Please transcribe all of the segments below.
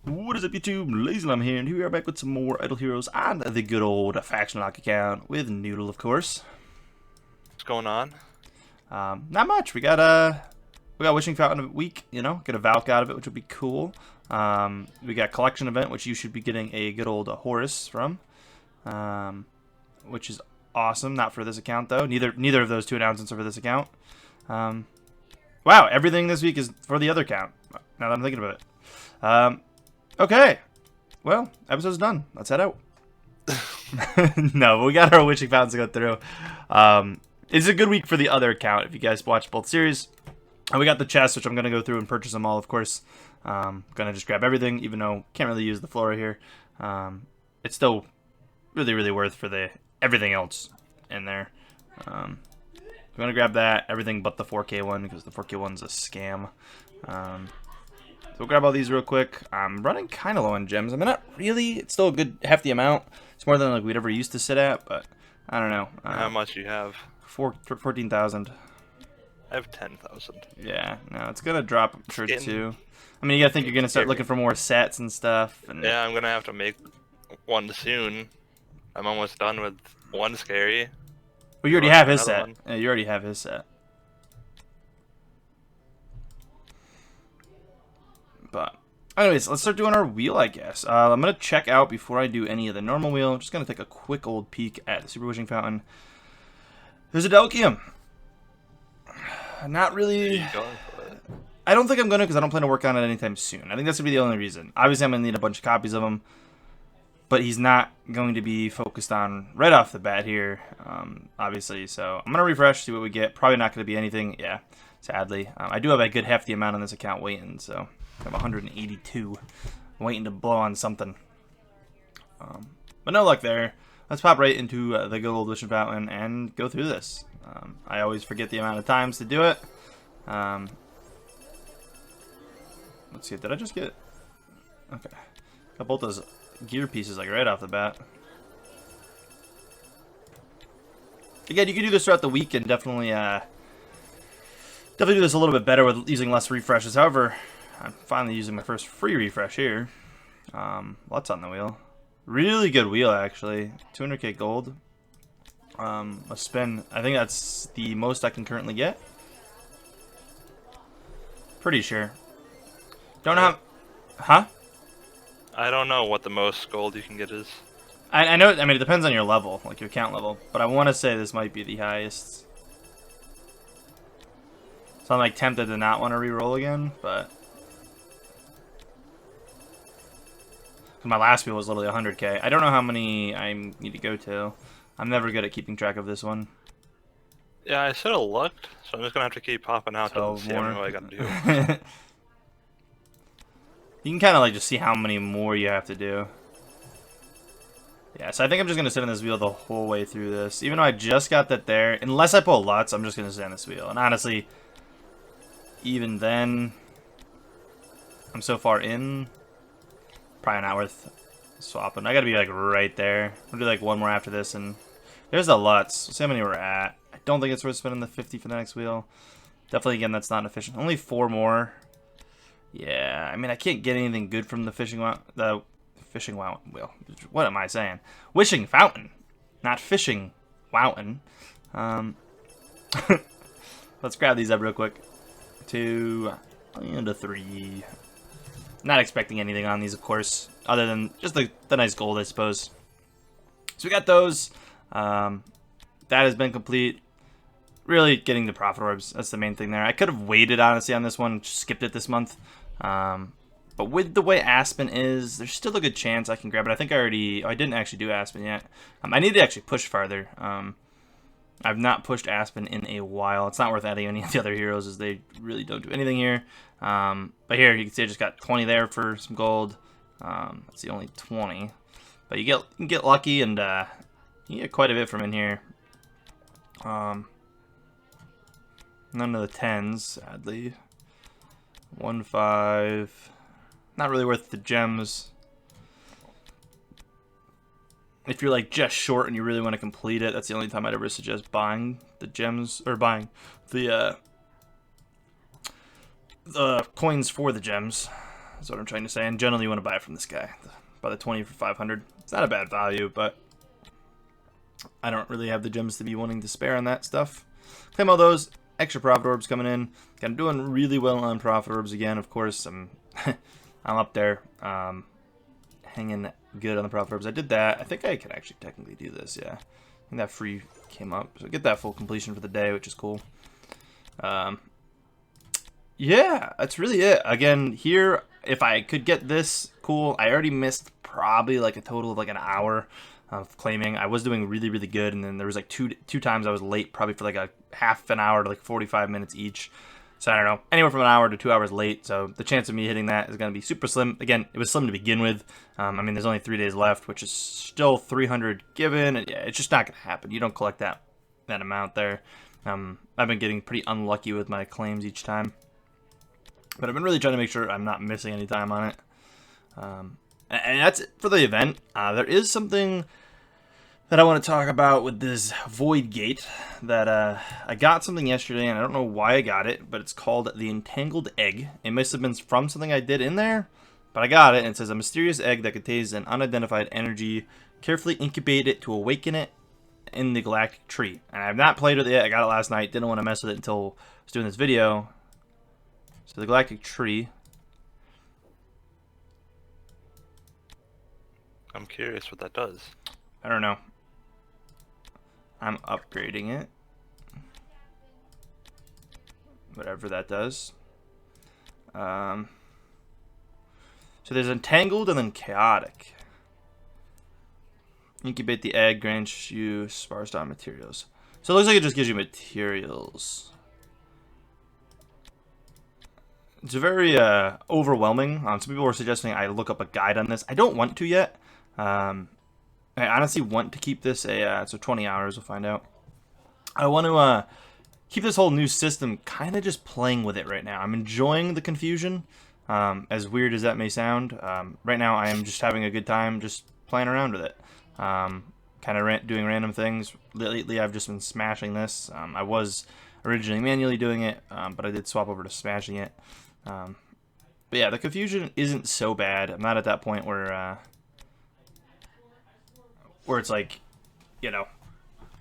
What is up, YouTube? LazeeLlama here, and here we are back with some more Idle Heroes on the good old faction lock account with Noodle, of course. What's going on? Not much. We got Wishing Fountain of Week, you know, get a Valk out of it, which would be cool. We got Collection Event, which you should be getting a good old Horus from, which is awesome. Not for this account though. Neither of those two announcements are for this account. Wow, everything this week is for the other account. Now that I'm thinking about it. Okay, well, episode's done. Let's head out. No, but we got our Wishing Fountains to go through. It's a good week for the other account if you guys watch both series. And we got the chest, which I'm going to go through and purchase them all, of course. Going to just grab everything, even though can't really use the flora here. It's still really worth for the everything else in there. I'm going to grab that, everything but the 4K one, because the 4K one's a scam. So we'll grab all these real quick. I'm running kind of low on gems. I mean, not really. It's still a good hefty amount. It's more than like we'd ever used to sit at, but I don't know. How much you have? 14,000. I have 10,000. Yeah, no, it's gonna drop, I'm sure, too. I mean, you gotta think you're gonna start looking for more sets and stuff. And yeah, I'm gonna have to make one soon. I'm almost done with one scary. well, you already have his set. Yeah, you already have his set. But anyways, let's start doing our wheel, I guess. I'm going to check out before I do any of the normal wheel. I'm just going to take a quick old peek at the Super Wishing Fountain. There's a Delkium. Not really. I don't think I'm going to because I don't plan to work on it anytime soon. I think that's going to be the only reason. Obviously, I'm going to need a bunch of copies of him. But he's not going to be focused on right off the bat here, obviously. So I'm going to refresh, see what we get. Probably not going to be anything. Yeah, sadly. I do have a good hefty amount on this account waiting, so I have 182 waiting to blow on something. But no luck there. Let's pop right into the good old Wishing Fountain and go through this. I always forget the amount of times to do it. Let's see, did I just get... Okay. Got both those gear pieces like right off the bat. Again, you can do this throughout the week and definitely do this a little bit better with using less refreshes. However, I'm finally using my first free refresh here. What's on the wheel? Really good wheel, actually. 200k gold. A spin. I think that's the most I can currently get. Pretty sure. Don't know how... Huh? I don't know what the most gold you can get is. I know, I mean, it depends on your level, like your account level. But I want to say this might be the highest. So I'm like tempted to not want to re-roll again, but... my last wheel was literally 100k. I don't know how many I need to go to. I'm never good at keeping track of this one. Yeah, I should have looked, so I'm just gonna have to keep popping out to see what I gotta do. You can kind of like just see how many more you have to do. Yeah, so I think I'm just gonna sit on this wheel the whole way through this. Even though I just got that there, unless I pull lots, I'm just gonna sit on this wheel. And honestly, even then, I'm so far in. Probably not worth swapping. I gotta be like right there. We'll do like one more after this, and there's the Lutz. Let's see how many we're at. I don't think it's worth spending the 50 for the next wheel. Definitely, again, that's not efficient. Only 4 more. Yeah, I mean, I can't get anything good from the fishing wheel. What am I saying? Wishing Fountain, not fishing fountain. Let's grab these up real quick. 2 and 3. Not expecting anything on these, of course, other than just the nice gold, I suppose. So we got those. That has been complete. Really getting the profit orbs. That's the main thing there. I could have waited, honestly, on this one. Just skipped it this month. But with the way Aspen is, there's still a good chance I can grab it. I think I already... Oh, I didn't actually do Aspen yet. I need to actually push farther. I've not pushed Aspen in a while. It's not worth adding any of the other heroes as they really don't do anything here. But here, you can see I just got 20 there for some gold. That's the only 20. But you can get lucky and you get quite a bit from in here. None of the 10s, sadly. 1, 5. Not really worth the gems. If you're like just short and you really want to complete it, that's the only time I'd ever suggest buying the gems, or buying the coins for the gems. That's what I'm trying to say. And generally, you want to buy it from this guy. Buy the 20 for 500. It's not a bad value, but I don't really have the gems to be wanting to spare on that stuff. Claim all those. Extra profit orbs coming in. I'm doing really well on profit orbs again. Of course, I'm I'm up there, hanging good on the profit orbs. I did that. I think I can actually technically do this. Yeah, I think that free came up, so get that full completion for the day, which is cool. Yeah, that's really it. Again, here, if I could get this, cool. I already missed probably like a total of like an hour of claiming. I was doing really, really good, and then there was like two times I was late, probably for like a half an hour to like 45 minutes each. So I don't know, anywhere from an hour to 2 hours late. So the chance of me hitting that is going to be super slim. Again, it was slim to begin with. I mean, there's only 3 days left, which is still 300 given. And yeah, it's just not going to happen. You don't collect that amount there. I've been getting pretty unlucky with my claims each time, but I've been really trying to make sure I'm not missing any time on it. And that's it for the event. There is something that I want to talk about with this Void Gate that I got something yesterday, and I don't know why I got it, but it's called the Entangled Egg. It must have been from something I did in there, but I got it, and it says a mysterious egg that contains an unidentified energy. Carefully incubate it to awaken it in the galactic tree. And I have not played with it yet. I got it last night. Didn't want to mess with it until I was doing this video. So the galactic tree. I'm curious what that does. I don't know. I'm upgrading it. Whatever that does. So there's entangled and then chaotic. Incubate the egg, grants you sparse dot materials. So it looks like it just gives you materials. It's very overwhelming. Some people were suggesting I look up a guide on this. I don't want to yet. I honestly want to keep this so 20 hours, we'll find out. I want to keep this whole new system kind of just playing with it right now. I'm enjoying the confusion, as weird as that may sound. Right now I am just having a good time just playing around with it. Kind of doing random things. Lately I've just been smashing this. I was originally manually doing it, but I did swap over to smashing it. But yeah, the confusion isn't so bad. I'm not at that point where it's like, you know,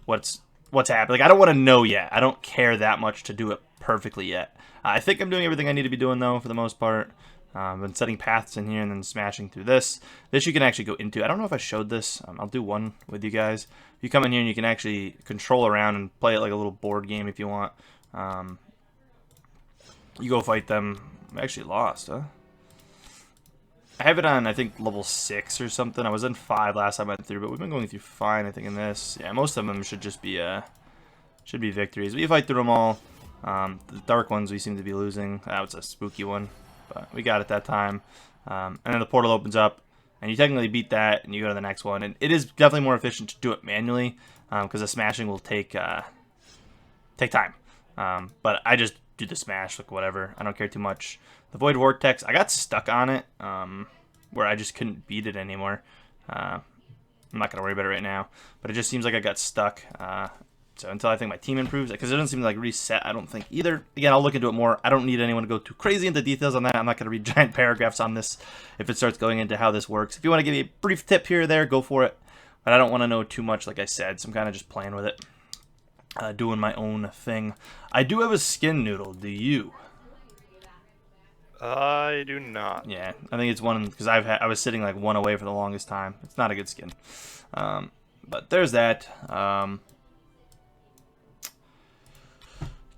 what's happening. Like, I don't want to know yet. I don't care that much to do it perfectly yet. I think I'm doing everything I need to be doing, though, for the most part. I've been setting paths in here and then smashing through this. This you can actually go into. I don't know if I showed this. I'll do one with you guys. You come in here and you can actually control around and play it like a little board game if you want. You go fight them. I actually lost, huh? I have it on, I think, level 6 or something. I was in 5 last time I went through, but we've been going through fine, I think, in this. Yeah, most of them should just be victories. But you fight through them all. The dark ones we seem to be losing. That was a spooky one, but we got it that time. And then the portal opens up, and you technically beat that, and you go to the next one. And it is definitely more efficient to do it manually, because the smashing will take time. But I just do the smash, like whatever. I don't care too much. The Void Vortex, I got stuck on it, where I just couldn't beat it anymore. I'm not going to worry about it right now, but it just seems like I got stuck. So until I think my team improves, because it doesn't seem to like reset, I don't think either. Again, I'll look into it more. I don't need anyone to go too crazy into details on that. I'm not going to read giant paragraphs on this if it starts going into how this works. If you want to give me a brief tip here or there, go for it. But I don't want to know too much, like I said, so I'm kind of just playing with it. Doing my own thing. I do have a skin noodle. Do you? I do not. Yeah, I think it's one because I was sitting like one away for the longest time. It's not a good skin. But there's that.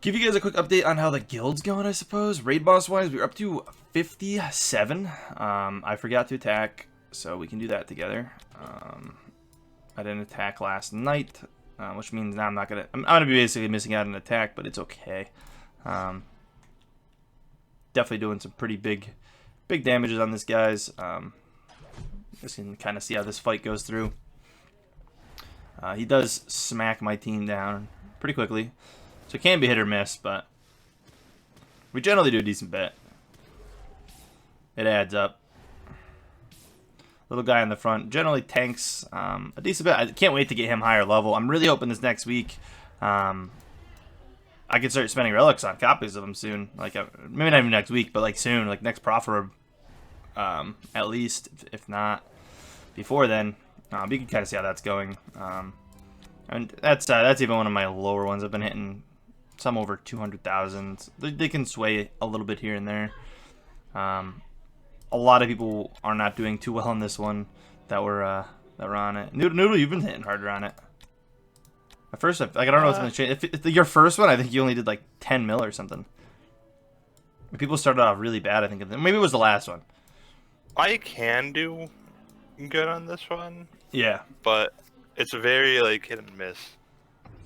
Give you guys a quick update on how the guild's going, I suppose. Raid boss wise, we're up to 57. I forgot to attack, so we can do that together. I didn't attack last night, which means now I'm gonna be basically missing out on an attack, but it's okay. Definitely doing some pretty big damages on this guys. Just can kind of see how this fight goes through. He does smack my team down pretty quickly, so it can be hit or miss, but we generally do a decent bit. It adds up. Little guy in the front generally tanks a decent bit. I can't wait to get him higher level. I'm really hoping this next week I could start spending relics on copies of him soon. Like maybe not even next week, but like soon, like next profit orb. at least, if not before then. You can kind of see how that's going. And that's even one of my lower ones. I've been hitting some over 200,000. They can sway a little bit here and there. A lot of people are not doing too well on this one that were on it. Noodle, you've been hitting harder on it. At first, I don't know what's going to change. If your first one, I think you only did like 10 mil or something. People started off really bad, I think. Maybe it was the last one. I can do good on this one. Yeah. But it's very, like, hit and miss.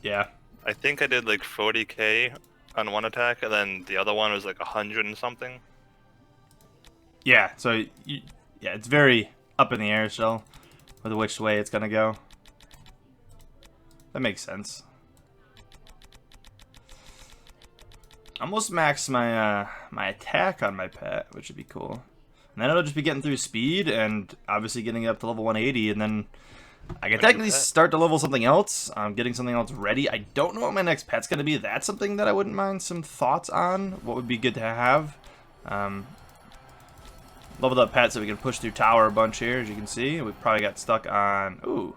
Yeah. I think I did, like, 40k on one attack, and then the other one was, like, 100 and something. Yeah, so, yeah, it's very up in the air still with which way it's going to go. That makes sense. Almost maxed my my attack on my pet, which would be cool. And then it'll just be getting through speed and obviously getting up to level 180, and then I can technically start to level something else. I'm getting something else ready. I don't know what my next pet's going to be. That's something that I wouldn't mind some thoughts on. What would be good to have. Leveled up pet so we can push through tower a bunch here, as you can see. We probably got stuck on... Ooh.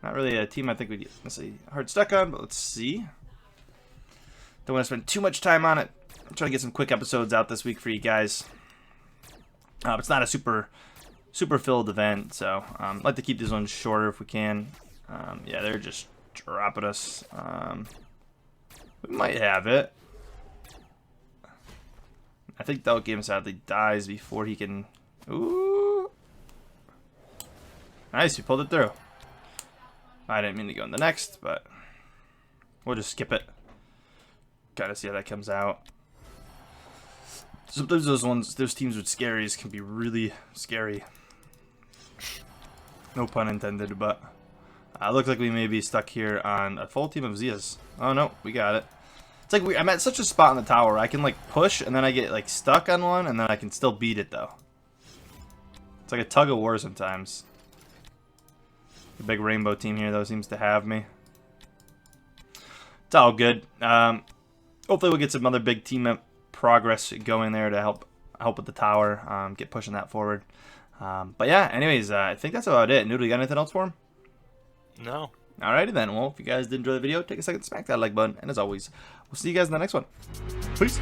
Not really a team I think we'd necessarily hard stuck on, but let's see. Don't want to spend too much time on it. I'm trying to get some quick episodes out this week for you guys. It's not a super filled event, so I'd like to keep these ones shorter if we can. Yeah, they're just dropping us. We might have it. I think that game sadly dies before he can... Ooh. Nice, we pulled it through. I didn't mean to go in the next, but we'll just skip it. Gotta see how that comes out. Sometimes those teams with scaries can be really scary. No pun intended, but looks like we may be stuck here on a full team of Zias. Oh no, we got it. It's like I'm at such a spot in the tower where I can like push and then I get like stuck on one and then I can still beat it though. It's like a tug of war sometimes. The big rainbow team here though seems to have me. It's all good. Hopefully we'll get some other big team progress going there to help with the tower, get pushing that forward. But yeah, anyways, I think that's about it. Noodle, you got anything else for him? No. Alrighty then. Well, if you guys did enjoy the video, take a second to smack that like button. And as always, we'll see you guys in the next one. Peace.